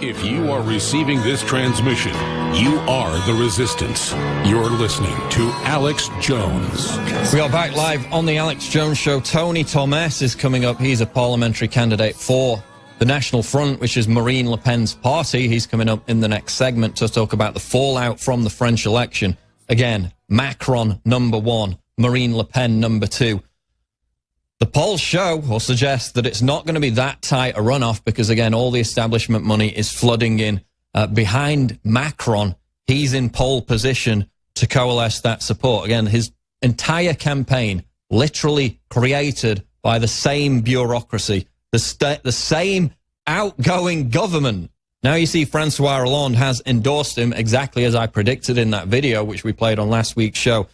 If you are receiving this transmission, you are the resistance. You're listening to Alex Jones. We are back live on the Alex Jones Show. Tony Thommes is coming up. He's a parliamentary candidate for the National Front, which is Marine Le Pen's party. He's coming up in the next segment to talk about the fallout from the French election. Again, Macron number 1, Marine Le Pen number 2. The polls show or suggest that it's not going to be that tight a runoff because, again, all the establishment money is flooding in behind Macron. He's in pole position to coalesce that support. Again, his entire campaign literally created by the same bureaucracy, the same outgoing government. Now you see Francois Hollande has endorsed him exactly as I predicted in that video, which we played on last week's show.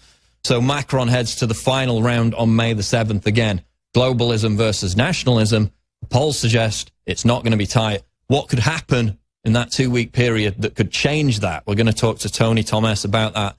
So Macron heads to the final round on May the 7th again. Globalism versus nationalism. The polls suggest it's not going to be tight. What could happen in that 2-week period that could change that? We're going to talk to Tony Thommes about that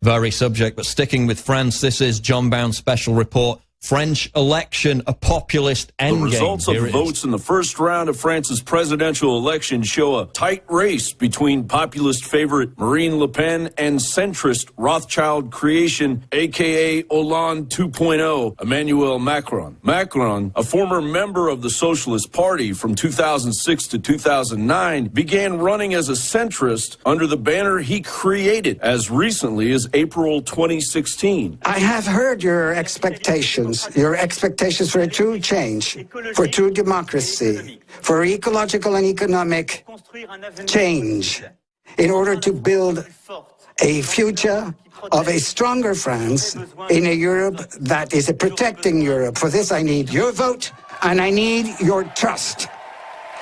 very subject. But sticking with France, this is John Bound's special report. French election, a populist endgame. The results of the votes in the first round of France's presidential election show a tight race between populist favorite Marine Le Pen and centrist Rothschild creation, a.k.a. Hollande 2.0, Emmanuel Macron. Macron, a former member of the Socialist Party from 2006 to 2009, began running as a centrist under the banner he created as recently as April 2016. I have heard your expectations for a true change, for true democracy, for ecological and economic change, in order to build a future of a stronger France in a Europe that is a protecting Europe. For this, I need your vote, and I need your trust.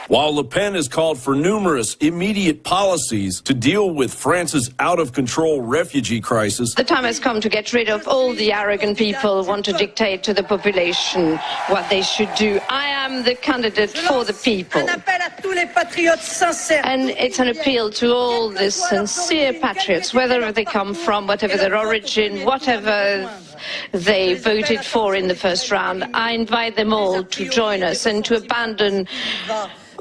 While Le Pen has called for numerous immediate policies to deal with France's out-of-control refugee crisis. The time has come to get rid of all the arrogant people who want to dictate to the population what they should do. I am the candidate for the people. And it's an appeal to all the sincere patriots, whether they come from, whatever their origin, whatever they voted for in the first round. I invite them all to join us and to abandon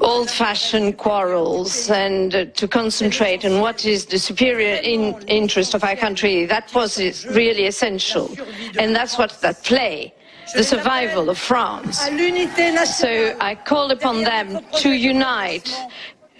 old-fashioned quarrels and to concentrate on what is the superior interest of our country. That was really essential. And that's what's at play, the survival of France. So I call upon them to unite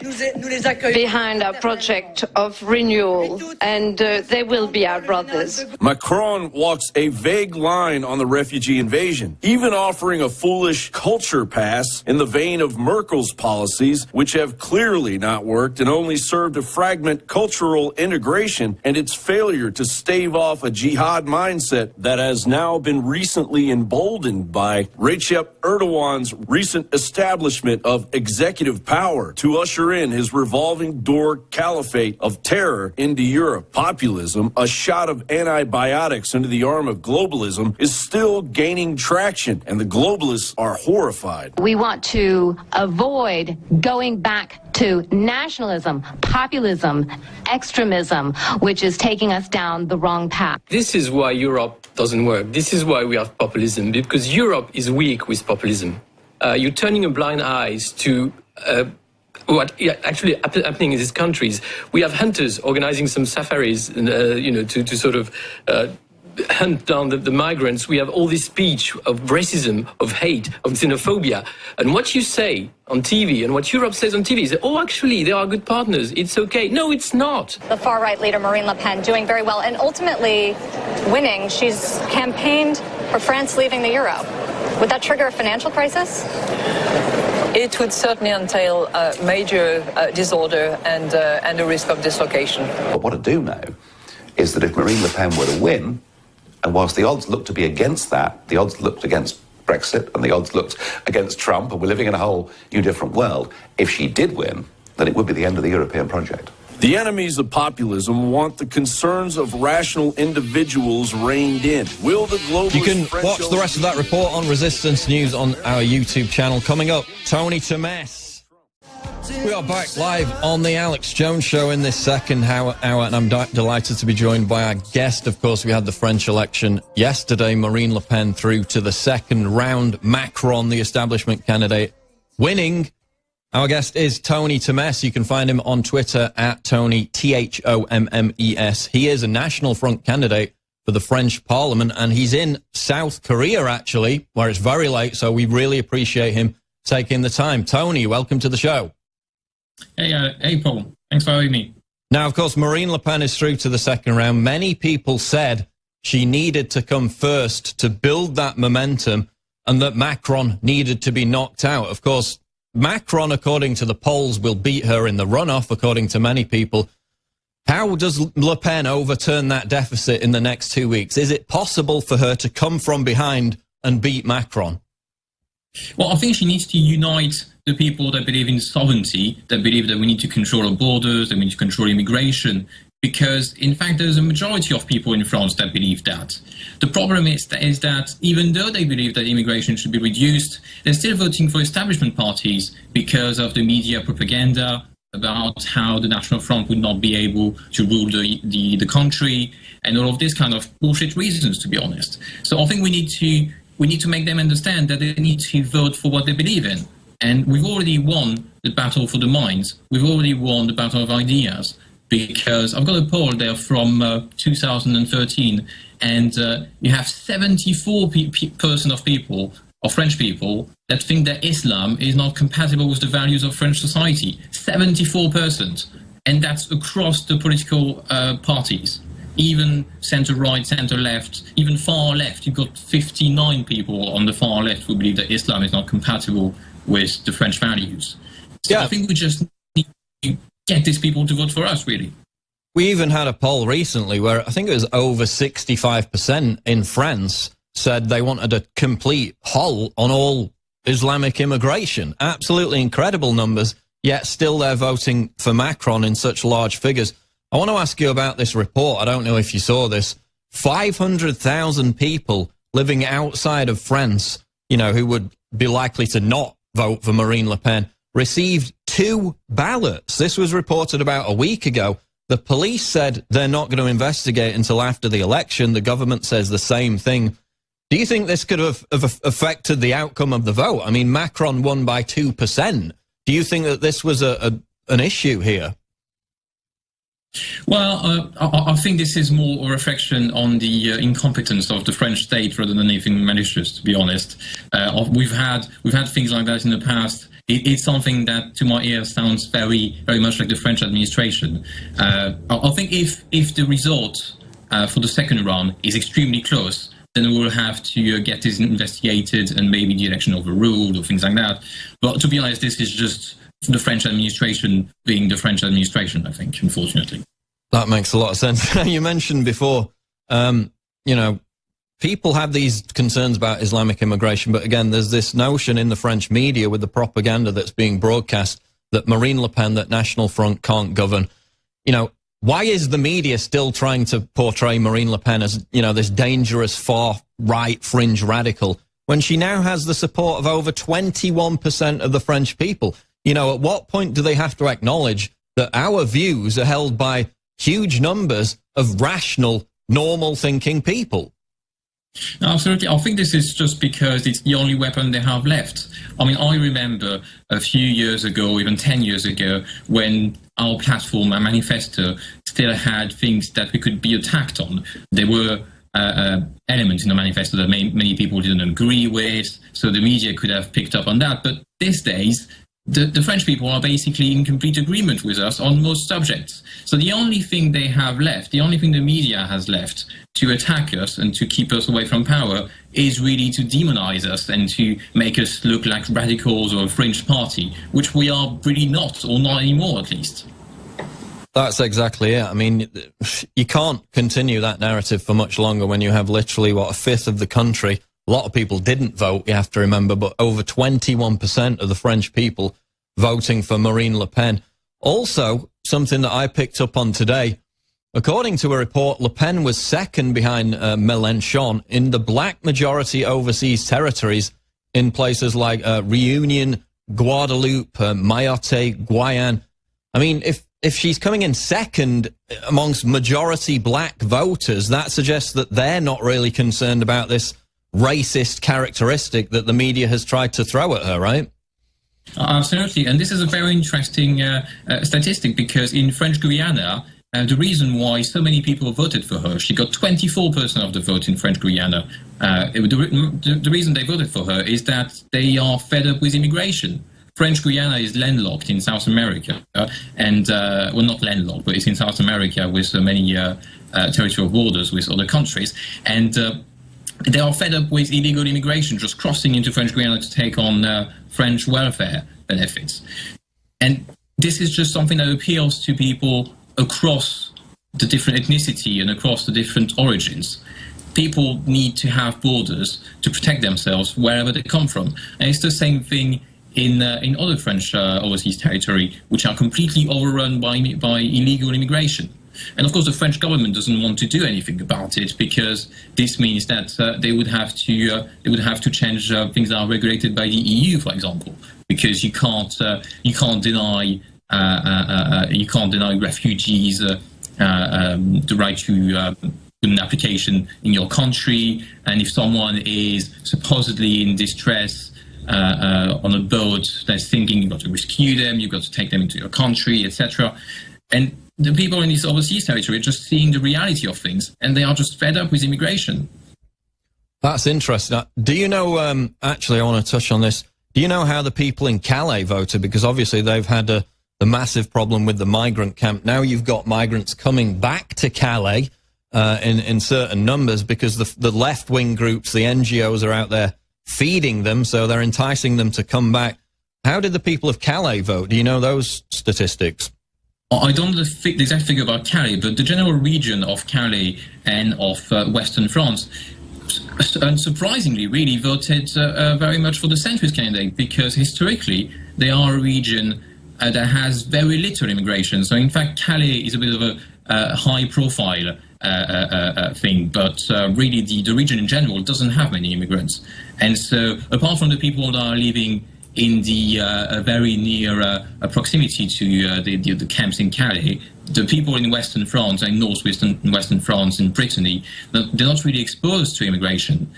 behind our project of renewal, and they will be our brothers. Macron walks a vague line on the refugee invasion, even offering a foolish culture pass in the vein of Merkel's policies, which have clearly not worked and only served to fragment cultural integration, and its failure to stave off a jihad mindset that has now been recently emboldened by Recep Erdogan's recent establishment of executive power to usher in his revolving door caliphate of terror into Europe. Populism, a shot of antibiotics into the arm of globalism, is still gaining traction, and the globalists are horrified. We want to avoid going back to nationalism, populism, extremism, which is taking us down the wrong path. This is why Europe doesn't work. This is why we have populism, because Europe is weak with populism. You're turning a blind eye to what actually happening in these countries. We have hunters organizing some safaris, to sort of hunt down the migrants. We have all this speech of racism, of hate, of xenophobia. And what you say on TV and what Europe says on TV is, oh, actually, they are good partners. It's okay. No, it's not. The far-right leader, Marine Le Pen, doing very well and ultimately winning. She's campaigned for France leaving the euro. Would that trigger a financial crisis? It would certainly entail a major disorder and a risk of dislocation. But what I do know is that if Marine Le Pen were to win, and whilst the odds looked to be against that, the odds looked against Brexit and the odds looked against Trump, and we're living in a whole new different world, if she did win, then it would be the end of the European project. The enemies of populism want the concerns of rational individuals reined in. Will the globalist... You can watch the rest of that report on Resistance News on our YouTube channel. Coming up, Tony Thommes. We are back live on the Alex Jones Show in this second hour, and I'm delighted to be joined by our guest. Of course, we had the French election yesterday. Marine Le Pen through to the second round. Macron, the establishment candidate, winning Our guest is Tony Thommes. You can find him on Twitter at Tony, Thommes. He is a National Front candidate for the French Parliament, and he's in South Korea, actually, where it's very late, so we really appreciate him taking the time. Tony, welcome to the show. Hey, Paul. Thanks for having me. Now, of course, Marine Le Pen is through to the second round. Many people said she needed to come first to build that momentum and that Macron needed to be knocked out. Of course, Macron, according to the polls, will beat her in the runoff, according to many people. How does Le Pen overturn that deficit in the next 2 weeks? Is it possible for her to come from behind and beat Macron? Well, I think she needs to unite the people that believe in sovereignty, that believe that we need to control our borders, that we need to control immigration, because, in fact, there's a majority of people in France that believe that. The problem is that even though they believe that immigration should be reduced, they're still voting for establishment parties because of the media propaganda about how the National Front would not be able to rule the country, and all of these kind of bullshit reasons, to be honest. So I think we need to make them understand that they need to vote for what they believe in. And we've already won the battle for the minds. We've already won the battle of ideas. Because I've got a poll there from 2013, and you have 74% of people, of French people, that think that Islam is not compatible with the values of French society. 74%. And that's across the political parties. Even centre-right, centre-left, even far left. You've got 59 people on the far left who believe that Islam is not compatible with the French values. So yeah. I think we just need to get these people to vote for us, really. We even had a poll recently where I think it was over 65% in France said they wanted a complete halt on all Islamic immigration. Absolutely incredible numbers, yet still they're voting for Macron in such large figures. I want to ask you about this report. I don't know if you saw this. 500,000 people living outside of France, you know, who would be likely to not vote for Marine Le Pen, received 2 ballots. This was reported about a week ago. The police said they're not going to investigate until after the election. The government says the same thing. Do you think this could have affected the outcome of the vote? I mean, Macron won by 2%. Do you think that this was an issue here? Well, I think this is more a reflection on the incompetence of the French state rather than anything malicious, to be honest. We've had things like that in the past. It's something that, to my ear, sounds very, very much like the French administration. I think if the result for the second round is extremely close, then we'll have to get this investigated and maybe the election overruled or things like that. But to be honest, this is just the French administration being the French administration, I think, unfortunately. That makes a lot of sense. You mentioned before, you know, people have these concerns about Islamic immigration, but again, there's this notion in the French media with the propaganda that's being broadcast that Marine Le Pen, that National Front can't govern. You know, why is the media still trying to portray Marine Le Pen as, you know, this dangerous far-right fringe radical when she now has the support of over 21% of the French people? You know, at what point do they have to acknowledge that our views are held by huge numbers of rational, normal-thinking people? Absolutely. I think this is just because it's the only weapon they have left. I mean, I remember a few years ago, even 10 years ago, when our platform, our manifesto, still had things that we could be attacked on. There were elements in the manifesto that many people didn't agree with, so the media could have picked up on that. But these days, the French people are basically in complete agreement with us on most subjects. So the only thing they have left, the only thing the media has left to attack us and to keep us away from power is really to demonize us and to make us look like radicals or a fringe party, which we are really not, or not anymore at least. That's exactly it. I mean, you can't continue that narrative for much longer when you have literally, what, a fifth of the country. A lot of people didn't vote, you have to remember, but over 21% of the French people voting for Marine Le Pen. Also, something that I picked up on today, according to a report, Le Pen was second behind Mélenchon in the black majority overseas territories in places like Reunion, Guadeloupe, Mayotte, Guyane. I mean, if she's coming in second amongst majority black voters, that suggests that they're not really concerned about this racist characteristic that the media has tried to throw at her, right? Absolutely, and this is a very interesting statistic, because in French Guiana, the reason why so many people voted for her, she got 24% of the vote in French Guiana. The reason they voted for her is that they are fed up with immigration. French Guiana is landlocked in South America, and well, not landlocked, but it's in South America with so many territorial borders with other countries, and they are fed up with illegal immigration just crossing into French Guiana to take on French welfare benefits. And this is just something that appeals to people across the different ethnicity and across the different origins. People need to have borders to protect themselves wherever they come from. And it's the same thing in other French overseas territory, which are completely overrun by illegal immigration. And of course, the French government doesn't want to do anything about it, because this means that they would have to change things that are regulated by the EU, for example, because you can't deny refugees the right to put an application in your country, and if someone is supposedly in distress on a boat that's thinking you've got to rescue them, you've got to take them into your country, etc. And the people in this overseas territory are just seeing the reality of things, and they are just fed up with immigration. That's interesting. Do you know, actually, I want to touch on this. Do you know how the people in Calais voted? Because obviously they've had the massive problem with the migrant camp. Now you've got migrants coming back to Calais in certain numbers, because the left-wing groups, the NGOs, are out there feeding them, so they're enticing them to come back. How did the people of Calais vote? Do you know those statistics? I don't know the exact figure about Calais, but the general region of Calais and of Western France, unsurprisingly, really voted very much for the centrist candidate, because historically they are a region that has very little immigration. So in fact, Calais is a bit of a high-profile thing, but really the region in general doesn't have many immigrants. And so apart from the people that are living in the very near proximity to the camps in Calais, the people in Western France and Western France and Brittany, they're not really exposed to immigration.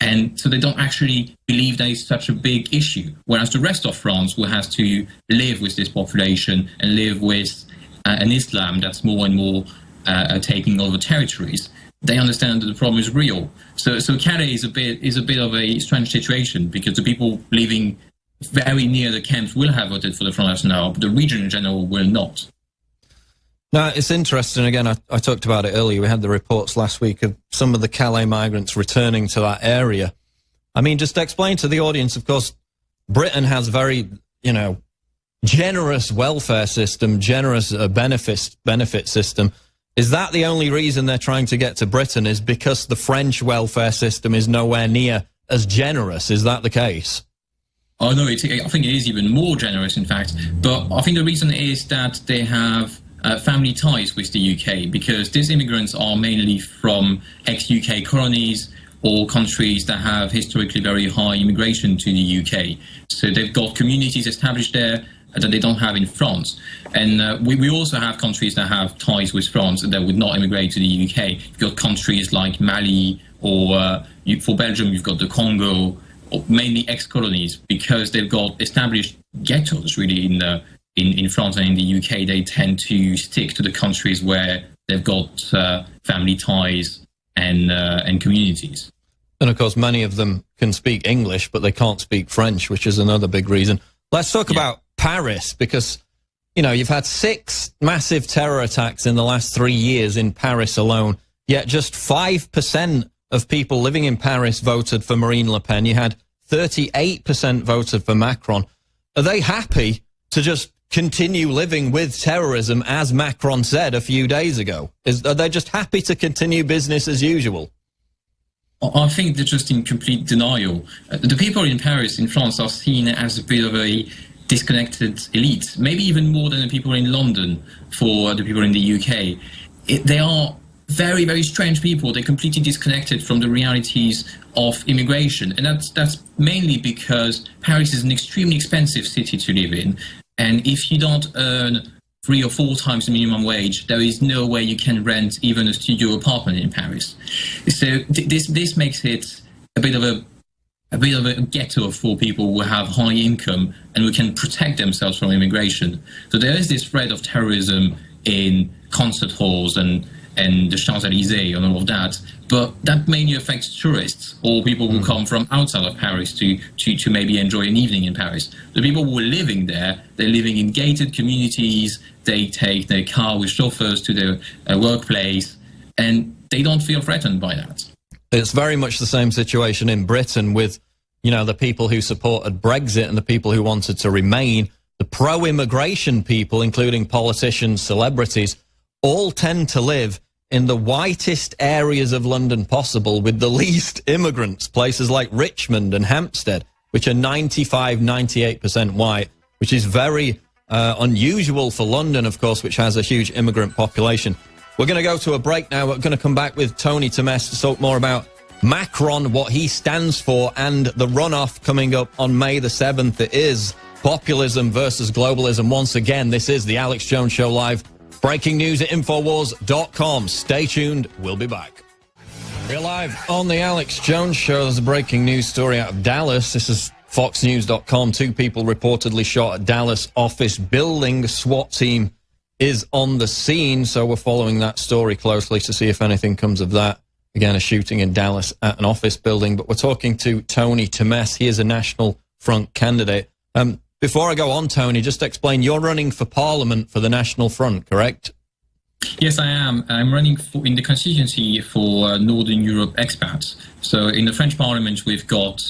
And so they don't actually believe that it's such a big issue. Whereas the rest of France will have to live with this population and live with an Islam that's more and more taking over territories. They understand that the problem is real. So Calais is a bit of a strange situation, because the people living very near the camps will have voted for the Front National, but the region in general will not. Now, it's interesting, again, I talked about it earlier, we had the reports last week of some of the Calais migrants returning to that area. I mean, just explain to the audience, of course, Britain has very, generous welfare system, generous benefit system. Is that the only reason they're trying to get to Britain, is because the French welfare system is nowhere near as generous? Is that the case? Oh, no, I think it is even more generous, in fact. But I think the reason is that they have family ties with the UK, because these immigrants are mainly from ex-UK colonies or countries that have historically very high immigration to the UK. So they've got communities established there that they don't have in France. And we also have countries that have ties with France that would not immigrate to the UK. You've got countries like Mali, or for Belgium, you've got the Congo, or mainly ex-colonies, because they've got established ghettos, really, in France and in the UK. They tend to stick to the countries where they've got family ties and communities. And of course, many of them can speak English, but they can't speak French, which is another big reason. Let's talk about Paris, because, you've had 6 massive terror attacks in the last 3 years in Paris alone, yet just 5% of people living in Paris voted for Marine Le Pen. You had 38% voted for Macron. Are they happy to just continue living with terrorism, as Macron said a few days ago? Are they just happy to continue business as usual? I think they're just in complete denial. The people in Paris, in France, are seen as a bit of a disconnected elite, maybe even more than the people in London for the people in the UK. They are very, very strange people. They're completely disconnected from the realities of immigration. And that's mainly because Paris is an extremely expensive city to live in. And if you don't earn 3 or 4 times the minimum wage, there is no way you can rent even a studio apartment in Paris. So this makes it a bit of a bit of a ghetto for people who have high income and who can protect themselves from immigration. So there is this threat of terrorism in concert halls and the Champs-Élysées and all of that, but that mainly affects tourists or people who come from outside of Paris to maybe enjoy an evening in Paris. The people who are living there, they're living in gated communities, they take their car with chauffeurs to their workplace, and they don't feel threatened by that. It's very much the same situation in Britain with, you know, the people who supported Brexit and the people who wanted to remain. The pro-immigration people, including politicians, celebrities, all tend to live in the whitest areas of London possible with the least immigrants, places like Richmond and Hampstead, which are 95, 98% white, which is very unusual for London, of course, which has a huge immigrant population. We're going to go to a break now. We're going to come back with Tony Thommes to talk more about Macron, what he stands for, and the runoff coming up on May the 7th. It is populism versus globalism. Once again, this is the Alex Jones Show Live. Breaking news at Infowars.com. Stay tuned. We'll be back. We're live on the Alex Jones Show. There's a breaking news story out of Dallas. This is FoxNews.com. 2 people reportedly shot at Dallas office building. The SWAT team is on the scene, so we're following that story closely to see if anything comes of that. Again, a shooting in Dallas at an office building. But we're talking to Tony Thommes. He is a National Front candidate. Before I go on, Tony, just explain, you're running for Parliament for the National Front, correct? Yes, I am. I'm running in the constituency for Northern Europe expats. So in the French Parliament, we've got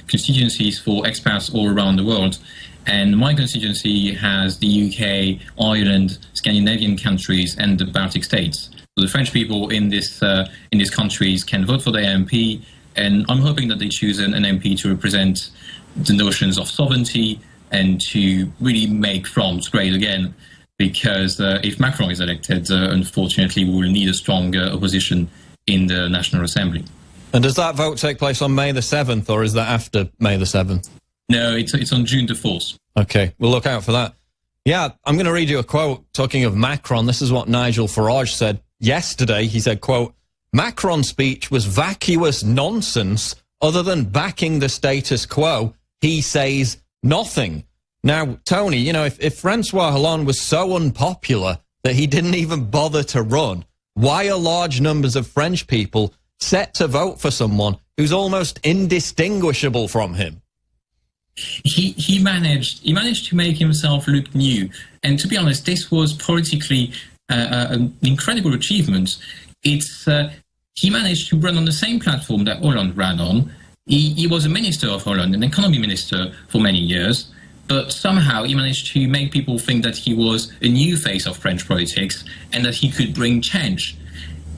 constituencies for expats all around the world. And my constituency has the UK, Ireland, Scandinavian countries, and the Baltic states. So the French people in these countries can vote for their MP, and I'm hoping that they choose an MP to represent the notions of sovereignty and to really make France great again. Because if Macron is elected, unfortunately, we will need a stronger opposition in the National Assembly. And does that vote take place on May the 7th, or is that after May the 7th? No, it's on June the 4th. Okay, we'll look out for that. Yeah, I'm going to read you a quote talking of Macron. This is what Nigel Farage said yesterday. He said, quote, "Macron's speech was vacuous nonsense. Other than backing the status quo, he says nothing." Now, Tony, you know, if Francois Hollande was so unpopular that he didn't even bother to run, why are large numbers of French people set to vote for someone who's almost indistinguishable from him? He managed to make himself look new, and to be honest, this was politically an incredible achievement. He managed to run on the same platform that Hollande ran on. He was a minister of Hollande, an economy minister for many years, but somehow he managed to make people think that he was a new face of French politics and that he could bring change.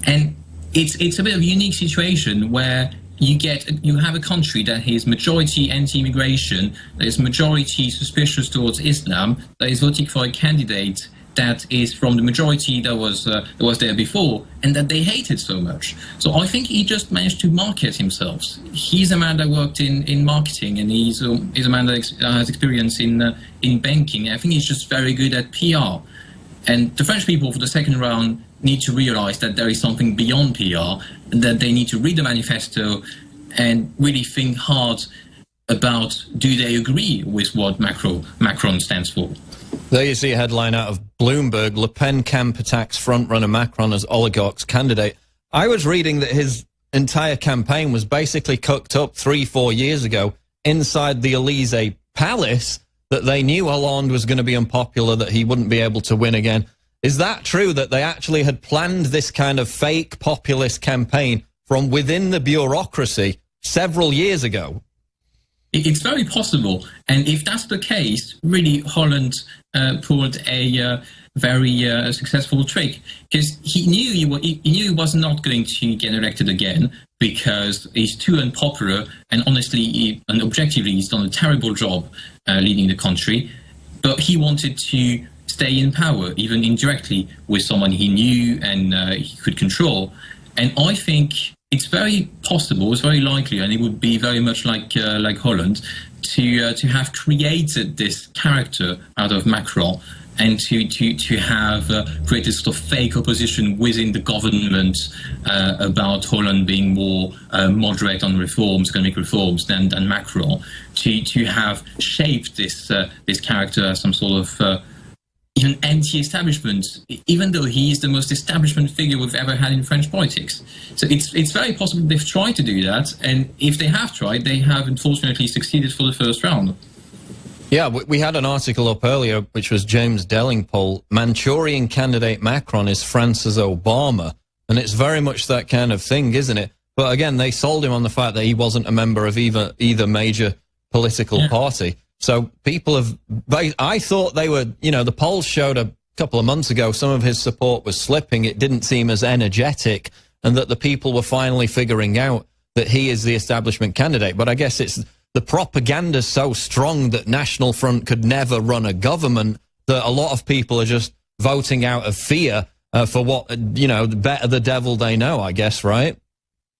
And it's a bit of a unique situation where you have a country that is majority anti-immigration, that is majority suspicious towards Islam, that is voting for a candidate that is from the majority that was there before, and that they hated so much. So I think he just managed to market himself. He's a man that worked in marketing, and he's a man that has experience in banking. I think he's just very good at PR. And the French people for the second round need to realize that there is something beyond PR, and that they need to read the manifesto and really think hard about, do they agree with what Macron stands for? There you see a headline out of Bloomberg. Le Pen camp attacks frontrunner Macron as oligarch's candidate. I was reading that his entire campaign was basically cooked up 3-4 years ago inside the Elysee Palace, that they knew Hollande was going to be unpopular, that he wouldn't be able to win again. Is that true, that they actually had planned this kind of fake populist campaign from within the bureaucracy several years ago? It's very possible, and if that's the case, really Hollande pulled a very successful trick, because he knew he was not going to get elected again because he's too unpopular, and honestly and objectively he's done a terrible job leading the country, but he wanted to stay in power, even indirectly, with someone he knew and he could control. And I think it's very possible, it's very likely, and it would be very much like Holland, to have created this character out of Macron, and to have created sort of fake opposition within the government about Holland being more moderate on reforms, economic reforms, than Macron, to have shaped this character as some sort of even anti-establishment, even though he is the most establishment figure we've ever had in French politics. So it's very possible they've tried to do that, and if they have tried, they have unfortunately succeeded for the first round. Yeah, we had an article up earlier, which was James Delingpole. Manchurian candidate Macron is France's Obama. And it's very much that kind of thing, isn't it? But again, they sold him on the fact that he wasn't a member of either major political party. So people have... I thought they were... You know, the polls showed a couple of months ago some of his support was slipping. It didn't seem as energetic, and that the people were finally figuring out that he is the establishment candidate. But I guess it's... The propaganda's so strong that National Front could never run a government that a lot of people are just voting out of fear for what, you know, better the devil they know, I guess, right?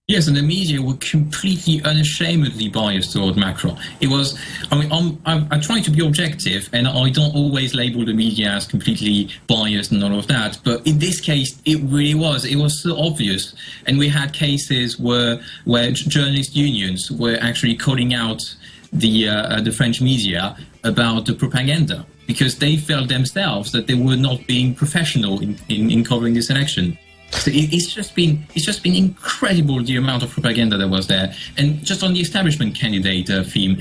Yes, and the media were completely unashamedly biased toward Macron. It was, I mean, I try to be objective, and I don't always label the media as completely biased and all of that, but in this case, it really was. It was so obvious. And we had cases where journalist unions were actually calling out the French media about the propaganda, because they felt themselves that they were not being professional in covering this election. So it's just been incredible, the amount of propaganda that was there. And just on the establishment candidate theme,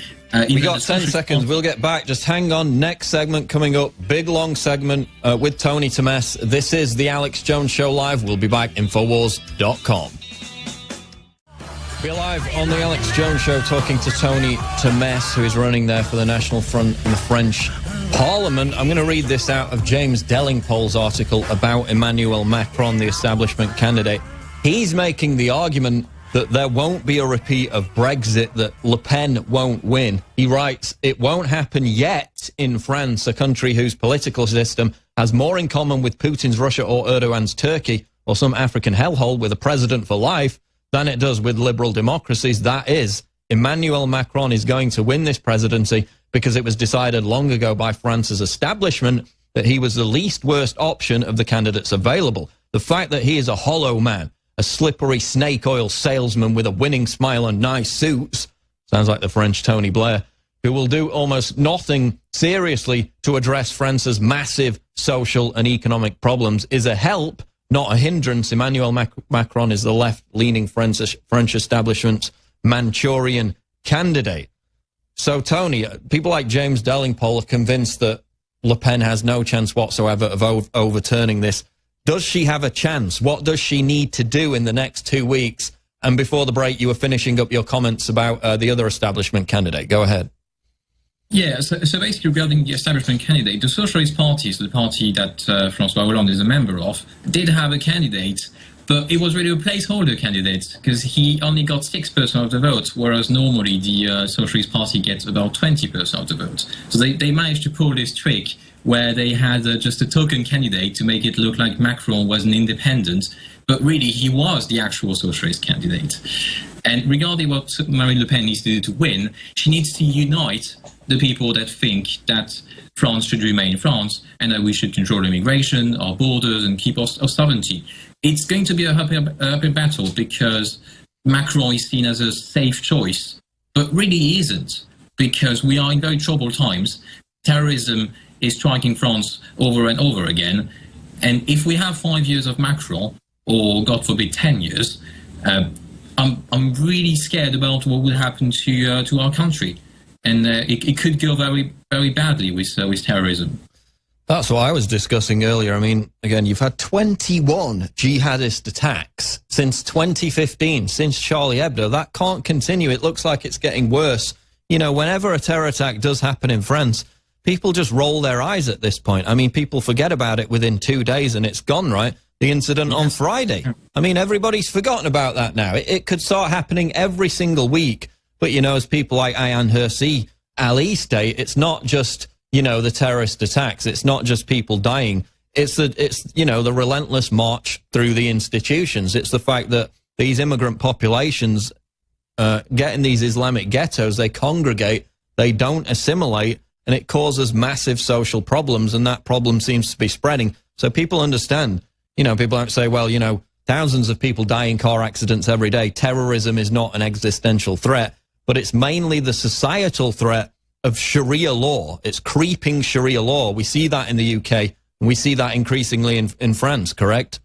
we got 10 seconds. We'll get back. Just hang on. Next segment coming up. Big long segment with Tony Thommes. This is the Alex Jones Show live. We'll be back. Infowars.com. We're live on the Alex Jones Show talking to Tony Thommes, who is running there for the National Front in the French Parliament. I'm going to read this out of James Delingpole's article about Emmanuel Macron, the establishment candidate. He's making the argument that there won't be a repeat of Brexit, that Le Pen won't win. He writes, "It won't happen yet in France, a country whose political system has more in common with Putin's Russia or Erdogan's Turkey or some African hellhole with a president for life than it does with liberal democracies. That is, Emmanuel Macron is going to win this presidency because it was decided long ago by France's establishment that he was the least worst option of the candidates available. The fact that he is a hollow man, a slippery snake oil salesman with a winning smile and nice suits," sounds like the French Tony Blair, "who will do almost nothing seriously to address France's massive social and economic problems, is a help, not a hindrance. Emmanuel Macron is the left-leaning French establishment's Manchurian candidate." So, Tony, people like James Delingpole are convinced that Le Pen has no chance whatsoever of overturning this. Does she have a chance? What does she need to do in the next 2 weeks? And before the break, you were finishing up your comments about the other establishment candidate. Go ahead. Yeah, so basically regarding the establishment candidate, the Socialist Party, so the party that François Hollande is a member of, did have a candidate, but it was really a placeholder candidate, because he only got 6% of the vote, whereas normally the Socialist Party gets about 20% of the vote. So they managed to pull this trick where they had just a token candidate to make it look like Macron was an independent, but really he was the actual socialist candidate. And regarding what Marine Le Pen needs to do to win, she needs to unite the people that think that France should remain France and that we should control immigration, our borders, and keep our sovereignty. It's going to be a uphill battle because Macron is seen as a safe choice, but really he isn't, because we are in very troubled times. Terrorism is striking France over and over again, and if we have 5 years of Macron, or God forbid 10 years, I'm really scared about what will happen to our country, and it could go very, very badly with terrorism. That's what I was discussing earlier. I mean, again, you've had 21 jihadist attacks since 2015, since Charlie Hebdo. That can't continue. It looks like it's getting worse. You know, whenever a terror attack does happen in France, people just roll their eyes at this point. I mean, people forget about it within 2 days and it's gone, right? The incident on Friday. I mean, everybody's forgotten about that now. It could start happening every single week. But, you know, as people like Ayaan Hirsi Ali state, it's not just, you know, the terrorist attacks. It's not just people dying. It's you know, the relentless march through the institutions. It's the fact that these immigrant populations get in these Islamic ghettos, they congregate, they don't assimilate, and it causes massive social problems, and that problem seems to be spreading. So people understand, you know, people don't say, well, you know, thousands of people die in car accidents every day. Terrorism is not an existential threat, but it's mainly the societal threat of Sharia law. It's creeping Sharia law. We see that in the UK, and we see that increasingly in France, correct?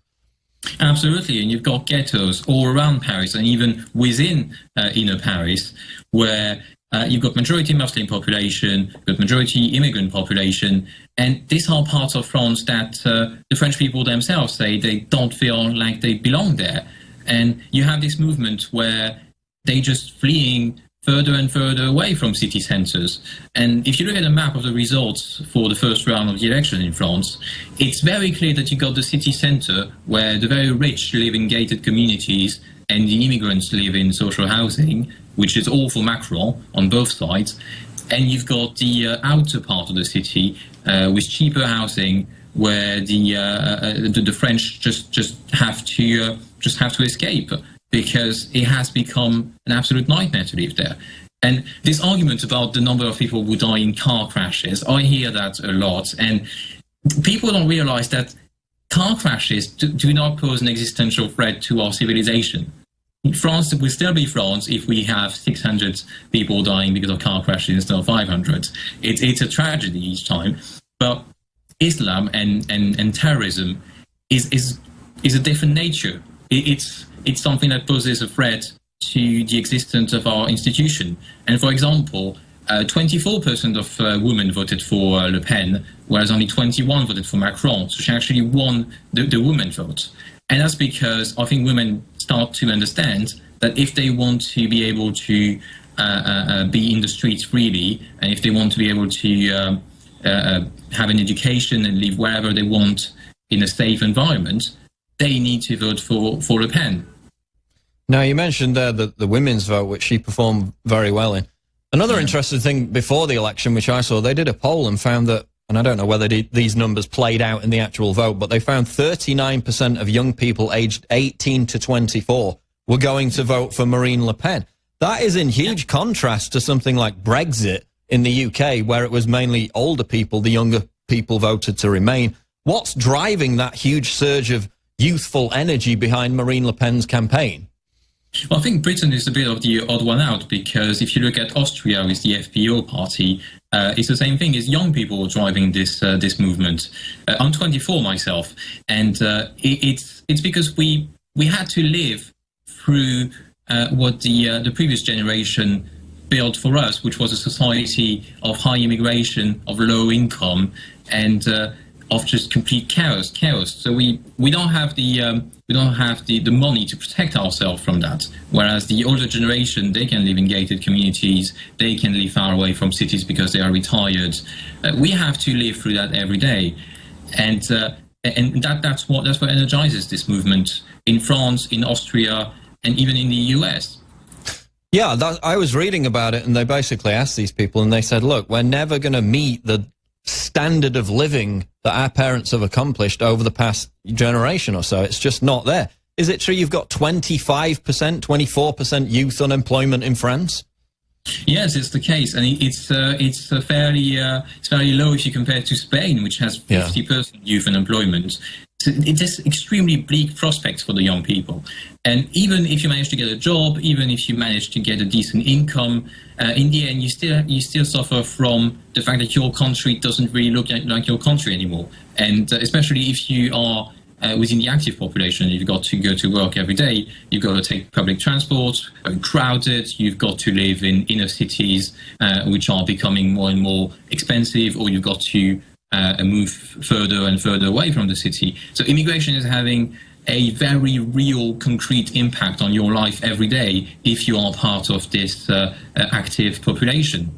Absolutely, and you've got ghettos all around Paris, and even within inner Paris, where you've got majority Muslim population, you've got majority immigrant population, and these are parts of France that the French people themselves say they don't feel like they belong there. And you have this movement where they just fleeing further and further away from city centres. And if you look at a map of the results for the first round of the election in France, it's very clear that you got the city centre where the very rich live in gated communities and the immigrants live in social housing, which is all for Macron on both sides. And you've got the outer part of the city with cheaper housing, where the French just have to escape, because it has become an absolute nightmare to live there. And this argument about the number of people who die in car crashes, I hear that a lot, and people don't realize that car crashes do not pose an existential threat to our civilization. France will still be France if we have 600 people dying because of car crashes instead of 500. It's a tragedy each time. But Islam and terrorism is a different nature. It's something that poses a threat to the existence of our institution. And for example, 24% of women voted for Le Pen, whereas only 21% voted for Macron. So she actually won the women vote. And that's because I think women start to understand that if they want to be able to be in the streets freely, and if they want to be able to have an education and live wherever they want in a safe environment, they need to vote for Le Pen. Now, you mentioned there the women's vote, which she performed very well in. Another interesting thing before the election, which I saw, they did a poll and found that, and I don't know whether these numbers played out in the actual vote, but they found 39% of young people aged 18 to 24 were going to vote for Marine Le Pen. That is in huge contrast to something like Brexit in the UK, where it was mainly older people, the younger people voted to remain. What's driving that huge surge of youthful energy behind Marine Le Pen's campaign? Well, I think Britain is a bit of the odd one out, because if you look at Austria with the FPO party, it's the same thing. It's young people driving this movement. I'm 24 myself, and it's because we had to live through what the previous generation built for us, which was a society of high immigration, of low income, and of just complete chaos. So we don't have the money to protect ourselves from that. Whereas the older generation, they can live in gated communities, they can live far away from cities because they are retired. We have to live through that every day, and that's what energizes this movement in France, in Austria, and even in the US. Yeah, I was reading about it, and they basically asked these people, and they said, look, we're never going to meet the standard of living that our parents have accomplished over the past generation or so. It's just not there. Is it true you've got 25%, 24% youth unemployment in France? Yes, it's the case, and it's fairly low if you compare it to Spain, which has 50% youth unemployment. So it's just extremely bleak prospects for the young people. And even if you manage to get a job, even if you manage to get a decent income, in the end, you still suffer from the fact that your country doesn't really look like your country anymore. And especially if you are within the active population, you've got to go to work every day, you've got to take public transport, crowded, you've got to live in inner cities, which are becoming more and more expensive, or you've got to move further and further away from the city. So immigration is having a very real, concrete impact on your life every day if you are part of this active population.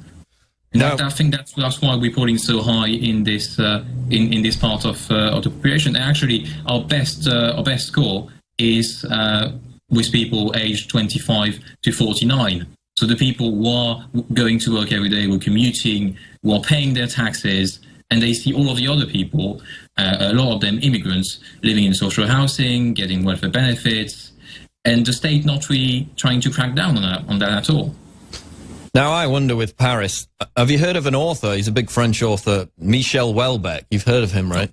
No. I think that's why we're polling so high in this in this part of the population. And actually, our best score is with people aged 25 to 49. So the people who are going to work every day, who are commuting, who are paying their taxes, and they see all of the other people, a lot of them immigrants, living in social housing, getting welfare benefits, and the state not really trying to crack down on that at all. Now, I wonder with Paris, have you heard of an author? He's a big French author, Michel Houellebecq. You've heard of him, right?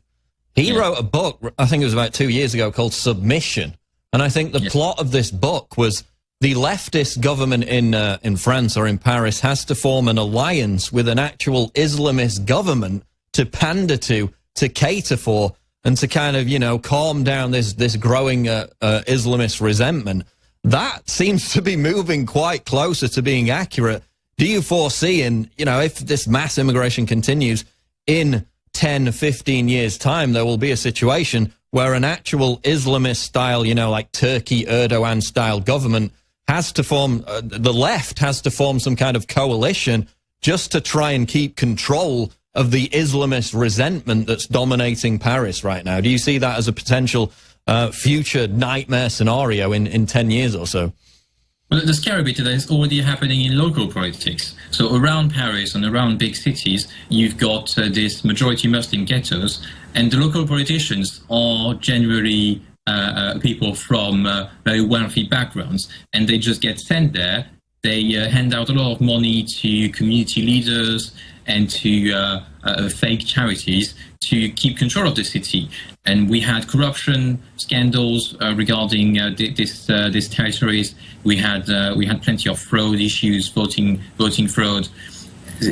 He wrote a book, I think it was about 2 years ago, called Submission. And I think the plot of this book was the leftist government in France or in Paris has to form an alliance with an actual Islamist government to pander to cater for, and to kind of, you know, calm down this growing Islamist resentment. That seems to be moving quite closer to being accurate. Do you foresee, you know, if this mass immigration continues, in 10, 15 years' time, there will be a situation where an actual Islamist-style, you know, like Turkey, Erdogan-style government has to form, the left has to form some kind of coalition just to try and keep control of the Islamist resentment that's dominating Paris right now? Do you see that as a potential future nightmare scenario in 10 years or so? Well, the scary bit of that is already happening in local politics. So around Paris and around big cities, you've got these majority Muslim ghettos, and the local politicians are generally people from very wealthy backgrounds, and they just get sent there. They hand out a lot of money to community leaders and to fake charities to keep control of the city. And we had corruption scandals regarding these territories. We had plenty of fraud issues, voting fraud.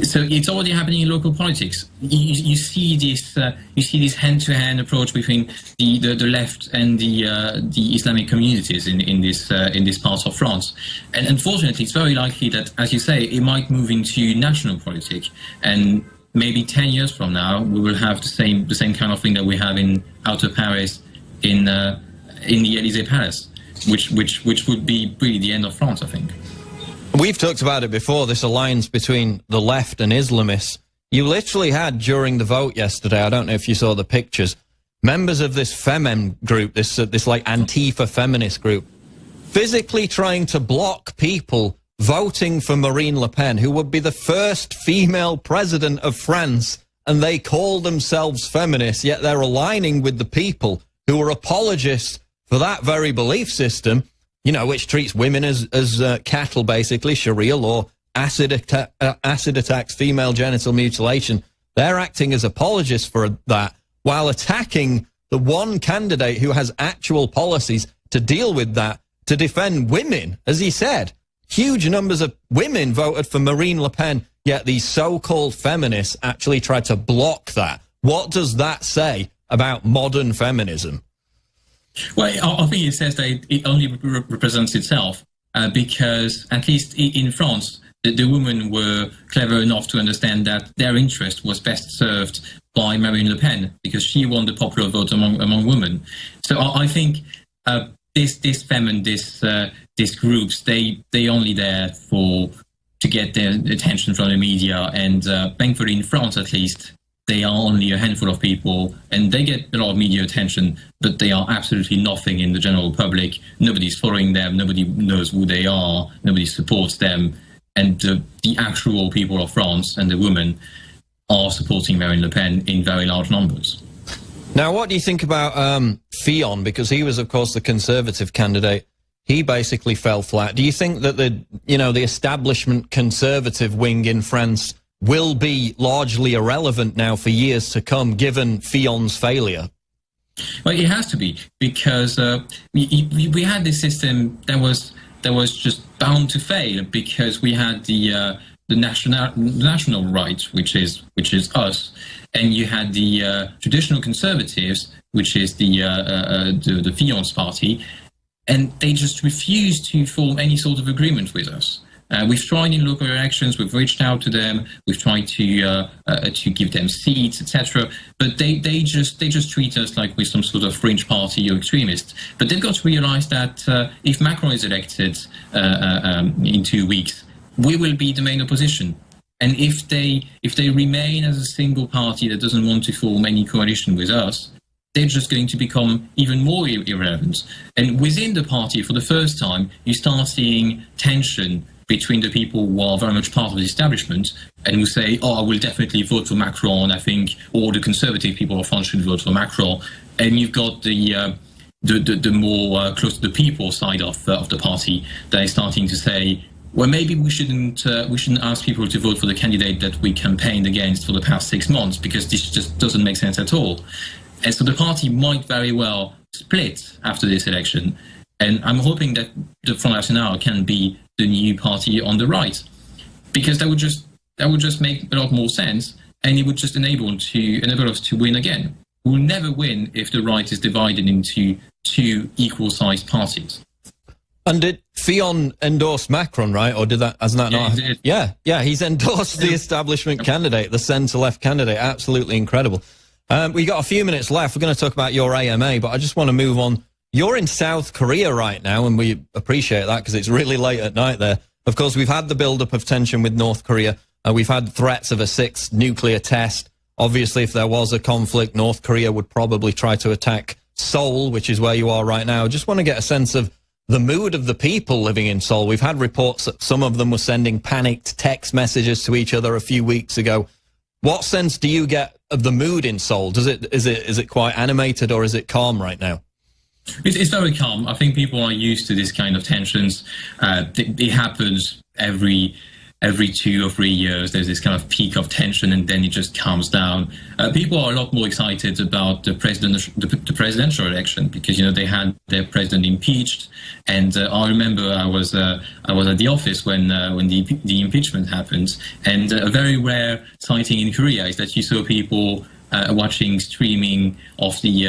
So it's already happening in local politics. You see this hand-to-hand approach between the left and the Islamic communities in this part of France. And unfortunately, it's very likely that, as you say, it might move into national politics. And maybe 10 years from now, we will have the same kind of thing that we have in outer Paris in the Élysée Palace, which would be really the end of France, I think. We've talked about it before, this alliance between the left and Islamists. You literally had, during the vote yesterday, I don't know if you saw the pictures, members of this Femem group, this like Antifa feminist group, physically trying to block people voting for Marine Le Pen, who would be the first female president of France, and they call themselves feminists, yet they're aligning with the people who are apologists for that very belief system, you know, which treats women as cattle, basically, Sharia law, acid attacks, female genital mutilation. They're acting as apologists for that, while attacking the one candidate who has actual policies to deal with that, to defend women, as he said. Huge numbers of women voted for Marine Le Pen, yet these so-called feminists actually tried to block that. What does that say about modern feminism? Well, I think it says that it only represents itself because, at least in France, the women were clever enough to understand that their interest was best served by Marine Le Pen because she won the popular vote among women. So I think these groups, they only there to get their attention from the media, and thankfully in France at least, they are only a handful of people, and they get a lot of media attention, but they are absolutely nothing in the general public. Nobody's following them, nobody knows who they are, nobody supports them, and the actual people of France and the women are supporting Marine Le Pen in very large numbers. Now, what do you think about Fillon? Because he was, of course, the Conservative candidate. He basically fell flat. Do you think that the establishment Conservative wing in France will be largely irrelevant now for years to come, given Fillon's failure? Well, it has to be, because we had this system that was just bound to fail, because we had the national right, which is us, and you had the traditional conservatives, which is the Fillon's party, and they just refused to form any sort of agreement with us. We've tried in local elections, we've reached out to them, we've tried to give them seats, etc. But they just treat us like we're some sort of fringe party or extremist. But they've got to realise that if Macron is elected in 2 weeks, we will be the main opposition. And if they remain as a single party that doesn't want to form any coalition with us, they're just going to become even more irrelevant. And within the party, for the first time, you start seeing tension between the people who are very much part of the establishment and who say, oh, I will definitely vote for Macron, I think all the conservative people of France should vote for Macron. And you've got the the more close to the people side of the party, they're starting to say, well, maybe we shouldn't ask people to vote for the candidate that we campaigned against for the past 6 months, because this just doesn't make sense at all. And so the party might very well split after this election. And I'm hoping that the Front National can be the new party on the right, because that would just make a lot more sense, and it would just enable us to win again. We'll never win if the right is divided into two equal-sized parties. And did Fillon endorse Macron, right? Or hasn't that not? He did. Yeah, he's endorsed the establishment candidate, the centre-left candidate. Absolutely incredible. We got a few minutes left. We're going to talk about your AMA, but I just want to move on. You're in South Korea right now, and we appreciate that because it's really late at night there. Of course, we've had the build-up of tension with North Korea. We've had threats of a 6th nuclear test. Obviously, if there was a conflict, North Korea would probably try to attack Seoul, which is where you are right now. I just want to get a sense of the mood of the people living in Seoul. We've had reports that some of them were sending panicked text messages to each other a few weeks ago. What sense do you get of the mood in Seoul? Is it quite animated, or is it calm right now? It's very calm. I think people are used to this kind of tensions. It happens every 2 or 3 years. There's this kind of peak of tension, and then it just calms down. People are a lot more excited about the presidential election, because they had their president impeached. And I remember I was at the office when the impeachment happened. And a very rare sighting in Korea is that you saw people watching streaming of the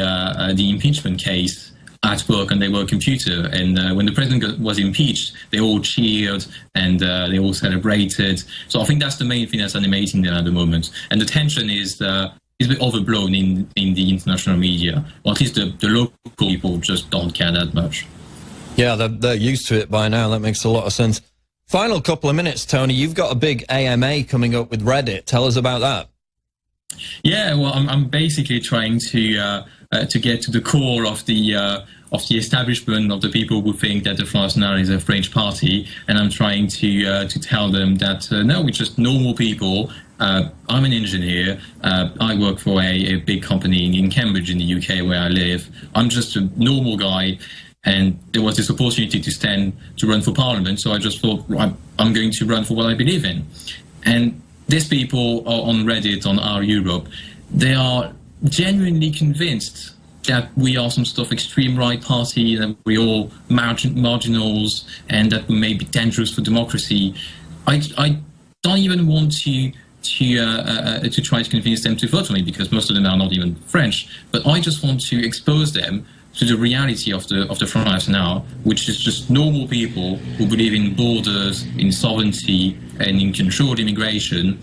impeachment case at work on their work computer. And when the president was impeached, they all cheered and they all celebrated. So I think that's the main thing that's animating them at the moment. And the tension is a bit overblown in the international media, or at least the local people just don't care that much. Yeah, they're used to it by now. That makes a lot of sense. Final couple of minutes, Tony. You've got a big AMA coming up with Reddit. Tell us about that. Yeah, well, I'm basically trying to get to the core of the establishment, of the people who think that the Front National is a French party, and I'm trying to tell them that no, we're just normal people. I'm an engineer. I work for a big company in Cambridge in the UK where I live. I'm just a normal guy, and there was this opportunity to run for parliament, so I just thought, I'm going to run for what I believe in. And these people are on Reddit, on Our Europe. They are genuinely convinced that we are some sort of extreme right party, that we're all marginals, and that we may be dangerous for democracy. I don't even want to try to convince them to vote for me, because most of them are not even French. But I just want to expose them to the reality of the Front National, which is just normal people who believe in borders, in sovereignty, and in controlled immigration,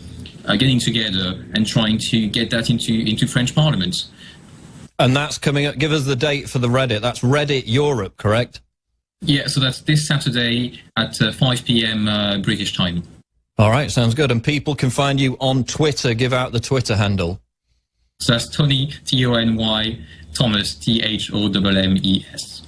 getting together and trying to get that into French Parliament. And that's coming up. Give us the date for the Reddit. That's Reddit Europe, correct? Yeah, so that's this Saturday at 5 p.m. British time. All right, sounds good. And people can find you on Twitter. Give out the Twitter handle. So that's Tony, T-O-N-Y, Thommes, T-H-O-M-M-E-S.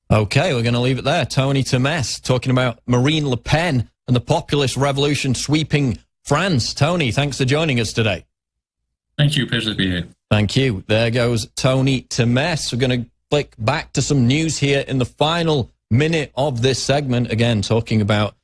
Okay, we're going to leave it there. Tony Thommes talking about Marine Le Pen and the populist revolution sweeping France. Tony, thanks for joining us today. Thank you. Pleasure to be here. Thank you. There goes Tony Thommes. We're going to flick back to some news here in the final minute of this segment. Again, talking about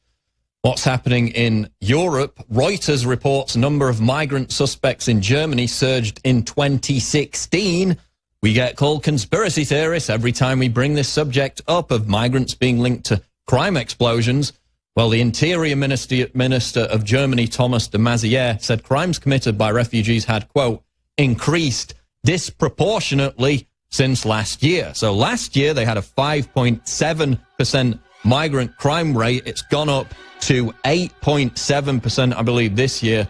what's happening in Europe. Reuters reports number of migrant suspects in Germany surged in 2016. We get called conspiracy theorists every time we bring this subject up of migrants being linked to crime explosions. Well, the Interior Minister of Germany, Thomas de Maizière, said crimes committed by refugees had, quote, increased disproportionately since last year. So last year they had a 5.7% migrant crime rate. It's gone up to 8.7%, I believe, this year.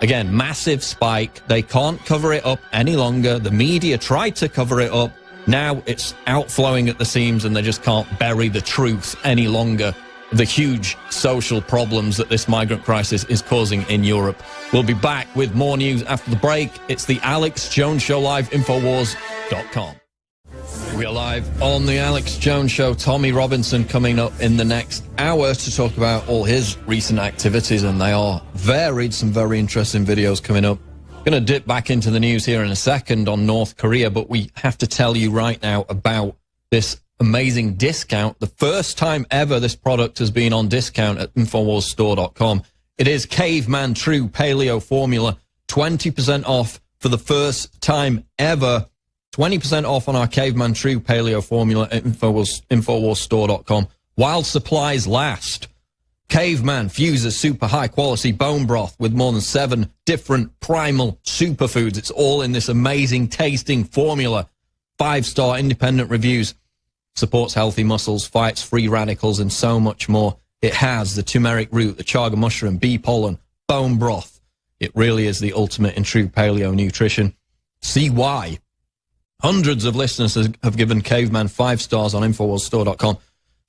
Again, massive spike. They can't cover it up any longer. The media tried to cover it up. Now it's outflowing at the seams, and they just can't bury the truth any longer. The huge social problems that this migrant crisis is causing in Europe. We'll be back with more news after the break. It's the Alex Jones Show live, Infowars.com. We are live on the Alex Jones Show. Tommy Robinson coming up in the next hour to talk about all his recent activities, and they are varied. Some very interesting videos coming up. Going to dip back into the news here in a second on North Korea, but we have to tell you right now about this amazing discount. The first time ever this product has been on discount at InfoWarsStore.com. It is Caveman True Paleo Formula, 20% off for the first time ever. 20% off on our Caveman True Paleo Formula at InfoWarsStore.com while supplies last. Caveman fuses super high quality bone broth with more than 7 different primal superfoods. It's all in this amazing tasting formula. 5-star independent reviews. Supports healthy muscles, fights free radicals, and so much more. It has the turmeric root, the chaga mushroom, bee pollen, bone broth. It really is the ultimate in true paleo nutrition. See why. Hundreds of listeners have given Caveman 5 stars on InfoWarsStore.com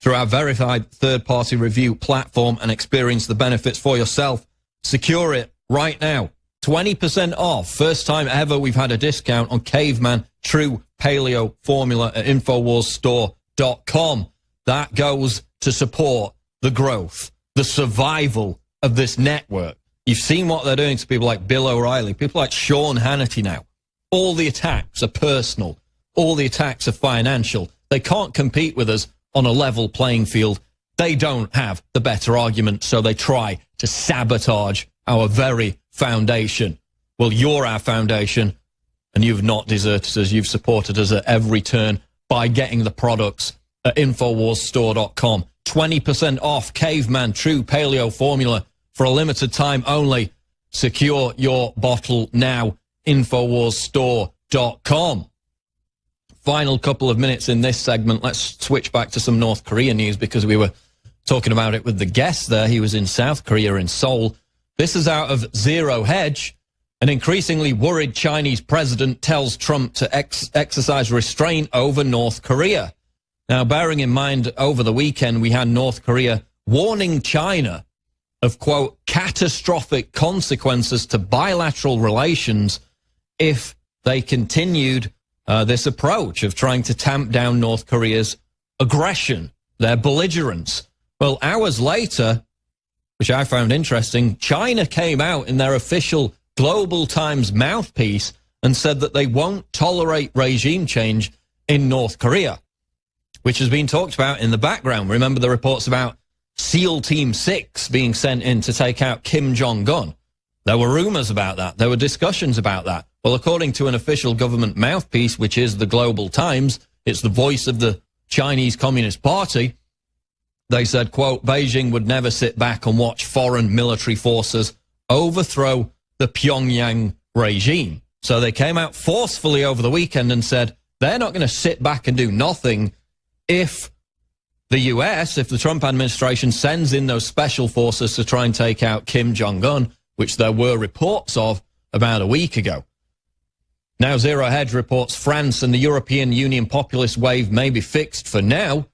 through our verified third-party review platform and experience the benefits for yourself. Secure it right now. 20% off. First time ever we've had a discount on Caveman True Paleo Formula at InfoWarsStore.com. That goes to support the growth, the survival of this network. You've seen what they're doing to people like Bill O'Reilly, people like Sean Hannity now. All the attacks are personal. All the attacks are financial. They can't compete with us on a level playing field. They don't have the better argument, so they try to sabotage our very foundation. Well, you're our foundation, and you've not deserted us. You've supported us at every turn by getting the products at InfoWarsStore.com. 20% off Caveman True Paleo Formula for a limited time only. Secure your bottle now. InfoWarsStore.com. Final couple of minutes in this segment. Let's switch back to some North Korea news because we were talking about it with the guest there. He was in South Korea, in Seoul. This is out of Zero Hedge. An increasingly worried Chinese president tells Trump to exercise restraint over North Korea. Now, bearing in mind, over the weekend, we had North Korea warning China of, quote, catastrophic consequences to bilateral relations if they continued this approach of trying to tamp down North Korea's aggression, their belligerence. Well, hours later, which I found interesting, China came out in their official Global Times mouthpiece and said that they won't tolerate regime change in North Korea, which has been talked about in the background. Remember the reports about SEAL Team 6 being sent in to take out Kim Jong-un? There were rumors about that. There were discussions about that. Well, according to an official government mouthpiece, which is the Global Times, it's the voice of the Chinese Communist Party, they said, quote, Beijing would never sit back and watch foreign military forces overthrow the Pyongyang regime. So they came out forcefully over the weekend and said they're not going to sit back and do nothing if the US, if the Trump administration sends in those special forces to try and take out Kim Jong-un, which there were reports of about a week ago. Now, Zero Hedge reports France and the European Union populist wave may be fixed for now,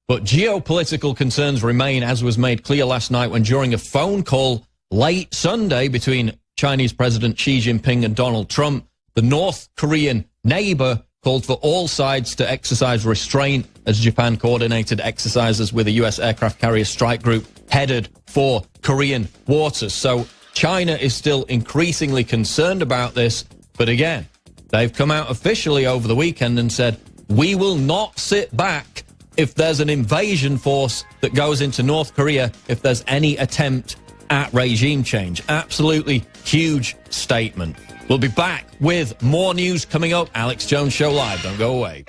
but geopolitical concerns remain, as was made clear last night when during a phone call late Sunday between Chinese President Xi Jinping and Donald Trump, the North Korean neighbor called for all sides to exercise restraint as Japan coordinated exercises with a U.S. aircraft carrier strike group headed for Korean waters. So China is still increasingly concerned about this, but again, they've come out officially over the weekend and said, we will not sit back if there's an invasion force that goes into North Korea, if there's any attempt at regime change. Absolutely huge statement. We'll be back with more news coming up. Alex Jones Show Live. Don't go away.